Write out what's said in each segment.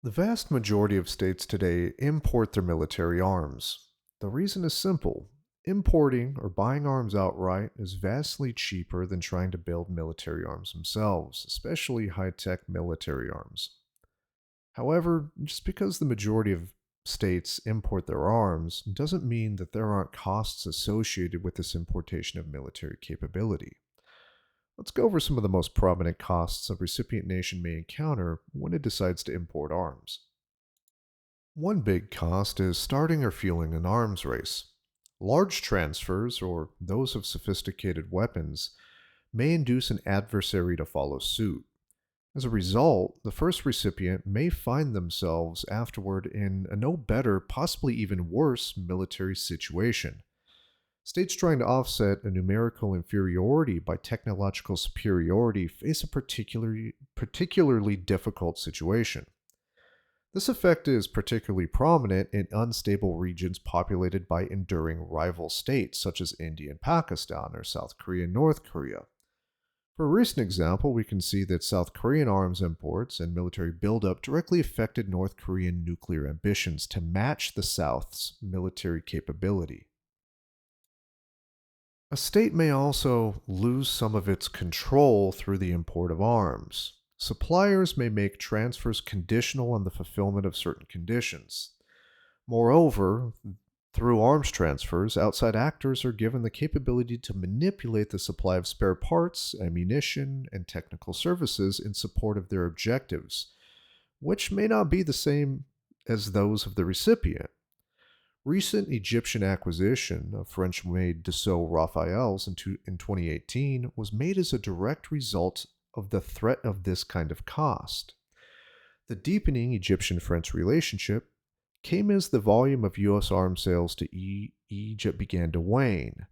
The vast majority of states today import their military arms. The reason is simple. Importing or buying arms outright is vastly cheaper than trying to build military arms themselves, especially high tech military arms. However, just because the majority of states import their arms doesn't mean that there aren't costs associated with this importation of military capability. Let's go over some of the most prominent costs a recipient nation may encounter when it decides to import arms. One big cost is starting or fueling an arms race. Large transfers, or those of sophisticated weapons, may induce an adversary to follow suit. As a result, the first recipient may find themselves afterward in a no better, possibly even worse, military situation. States trying to offset a numerical inferiority by technological superiority face a particularly difficult situation. This effect is particularly prominent in unstable regions populated by enduring rival states such as India and Pakistan or South Korea and North Korea. For a recent example, we can see that South Korean arms imports and military buildup directly affected North Korean nuclear ambitions to match the South's military capability. A state may also lose some of its control through the import of arms. Suppliers may make transfers conditional on the fulfillment of certain conditions. Moreover, through arms transfers, outside actors are given the capability to manipulate the supply of spare parts, ammunition, and technical services in support of their objectives, which may not be the same as those of the recipient. Recent Egyptian acquisition of French made Dassault Rafales in 2018 was made as a direct result of the threat of this kind of cost. The deepening Egyptian French relationship came as the volume of U.S. arms sales to Egypt began to wane.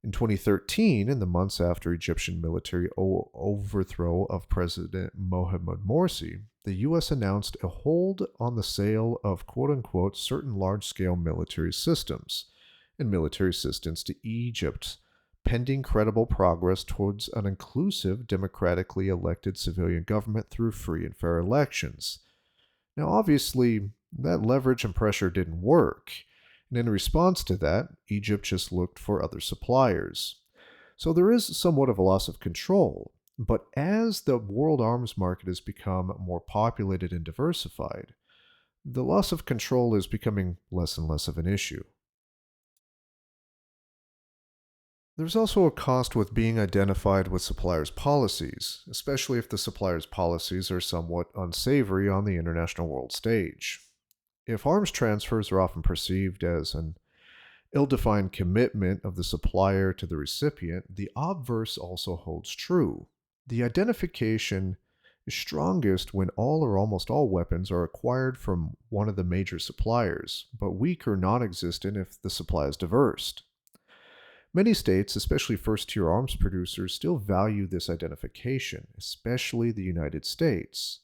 In 2013, in the months after Egyptian military overthrow of President Mohamed Morsi, the U.S. announced a hold on the sale of quote unquote certain large scale military systems and military assistance to Egypt, pending credible progress towards an inclusive, democratically elected civilian government through free and fair elections. Now, obviously, that leverage and pressure didn't work. And in response to that, Egypt just looked for other suppliers. So there is somewhat of a loss of control. But as the world arms market has become more populated and diversified, the loss of control is becoming less and less of an issue. There's also a cost with being identified with suppliers' policies, especially if the supplier's policies are somewhat unsavory on the international world stage. If arms transfers are often perceived as an ill defined commitment of the supplier to the recipient, the obverse also holds true. The identification is strongest when all or almost all weapons are acquired from one of the major suppliers, but weak or non existent if the supply is diverse. Many states, especially first tier arms producers, still value this identification, especially the United States.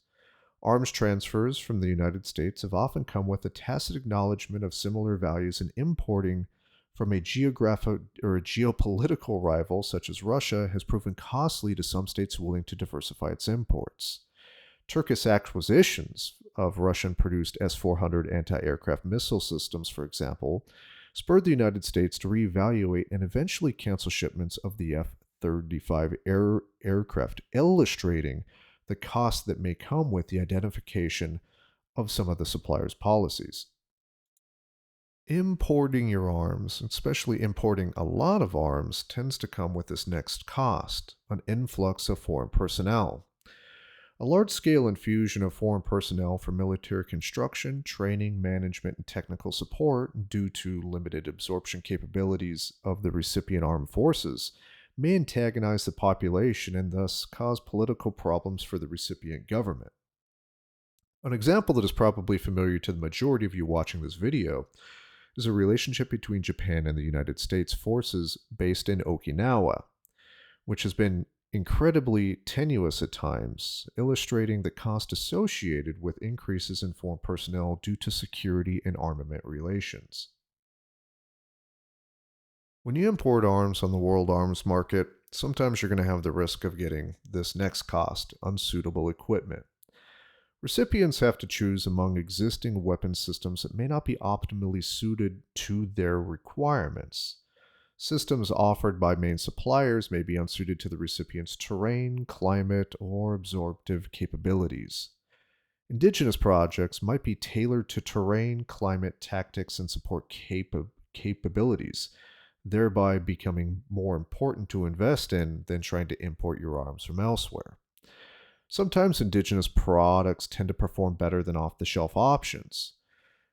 Arms transfers from the United States have often come with a tacit acknowledgement of similar values, and importing from a geographic or a geopolitical rival such as Russia has proven costly to some states willing to diversify its imports. Turkish acquisitions of Russian produced S 400 anti aircraft missile systems, for example, spurred the United States to reevaluate and eventually cancel shipments of the F 35 aircraft, illustrating the cost that may come with the identification of some of the supplier's policies. Importing your arms, especially importing a lot of arms, tends to come with this next cost: an influx of foreign personnel. A large scale infusion of foreign personnel for military construction, training, management, and technical support, due to limited absorption capabilities of the recipient armed forces, may antagonize the population and thus cause political problems for the recipient government. An example that is probably familiar to the majority of you watching this video is a relationship between Japan and the United States forces based in Okinawa, which has been incredibly tenuous at times, illustrating the cost associated with increases in foreign personnel due to security and armament relations. When you import arms on the world arms market, sometimes you're going to have the risk of getting this next cost: unsuitable equipment. Recipients have to choose among existing weapon systems that may not be optimally suited to their requirements. Systems offered by main suppliers may be unsuited to the recipient's terrain, climate, or absorptive capabilities. Indigenous projects might be tailored to terrain, climate, tactics, and support capabilities, thereby becoming more important to invest in than trying to import your arms from elsewhere. Sometimes indigenous products tend to perform better than off the shelf options.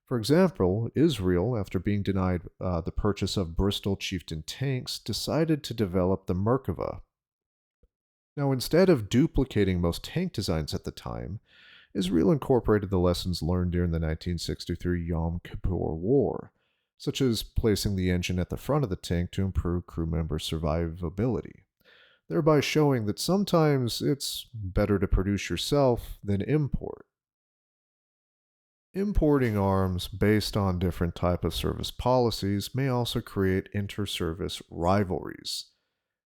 For example, Israel, after being denied the purchase of Bristol Chieftain tanks, decided to develop the Merkava. Now, instead of duplicating most tank designs at the time, Israel incorporated the lessons learned during the 1963 Yom Kippur War, such as placing the engine at the front of the tank to improve crew member survivability, thereby showing that sometimes it's better to produce yourself than import. Importing arms based on different type of service policies may also create inter-service rivalries.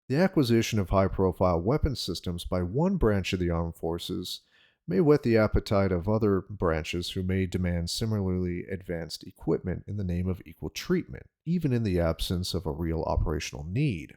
The acquisition of high-profile weapon systems by one branch of the armed forces may whet the appetite of other branches who may demand similarly advanced equipment in the name of equal treatment, even in the absence of a real operational need.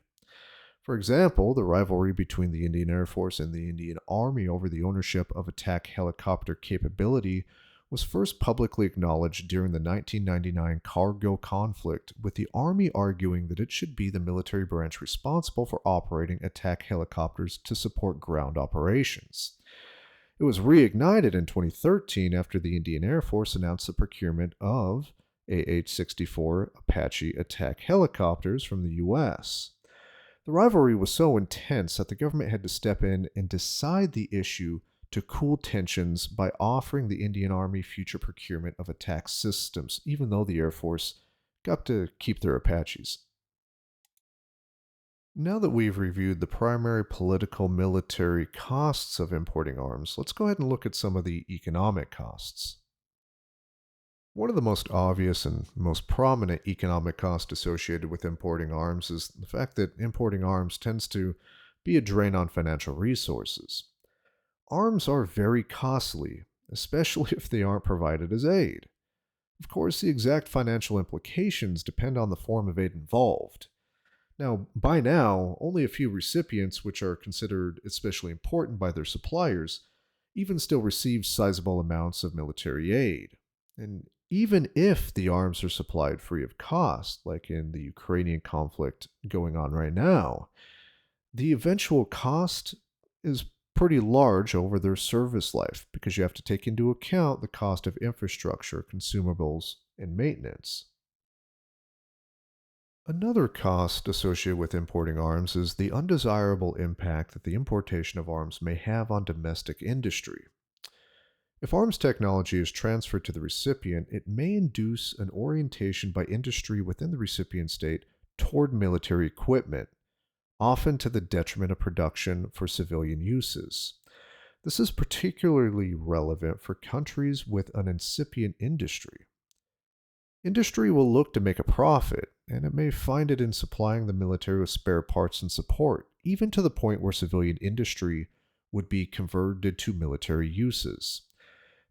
For example, the rivalry between the Indian Air Force and the Indian Army over the ownership of attack helicopter capability was first publicly acknowledged during the 1999 Kargil conflict, with the Army arguing that it should be the military branch responsible for operating attack helicopters to support ground operations. It was reignited in 2013 after the Indian Air Force announced the procurement of AH-64 Apache attack helicopters from the U.S. The rivalry was so intense that the government had to step in and decide the issue to cool tensions by offering the Indian Army future procurement of attack systems, even though the Air Force got to keep their Apaches. Now that we've reviewed the primary political military costs of importing arms, let's go ahead and look at some of the economic costs. One of the most obvious and most prominent economic costs associated with importing arms is the fact that importing arms tends to be a drain on financial resources. Arms are very costly, especially if they aren't provided as aid. Of course, the exact financial implications depend on the form of aid involved. Now, by now, only a few recipients, which are considered especially important by their suppliers, even still receive sizable amounts of military aid. And even if the arms are supplied free of cost, like in the Ukrainian conflict going on right now, the eventual cost is pretty large over their service life because you have to take into account the cost of infrastructure, consumables, and maintenance. Another cost associated with importing arms is the undesirable impact that the importation of arms may have on domestic industry. If arms technology is transferred to the recipient, it may induce an orientation by industry within the recipient state toward military equipment, often to the detriment of production for civilian uses. This is particularly relevant for countries with an incipient industry. Industry will look to make a profit, and it may find it in supplying the military with spare parts and support, even to the point where civilian industry would be converted to military uses.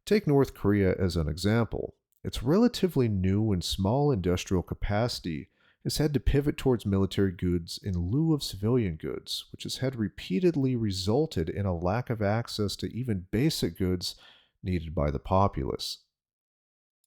Take North Korea as an example. Its relatively new and small industrial capacity has had to pivot towards military goods in lieu of civilian goods, which has had repeatedly resulted in a lack of access to even basic goods needed by the populace.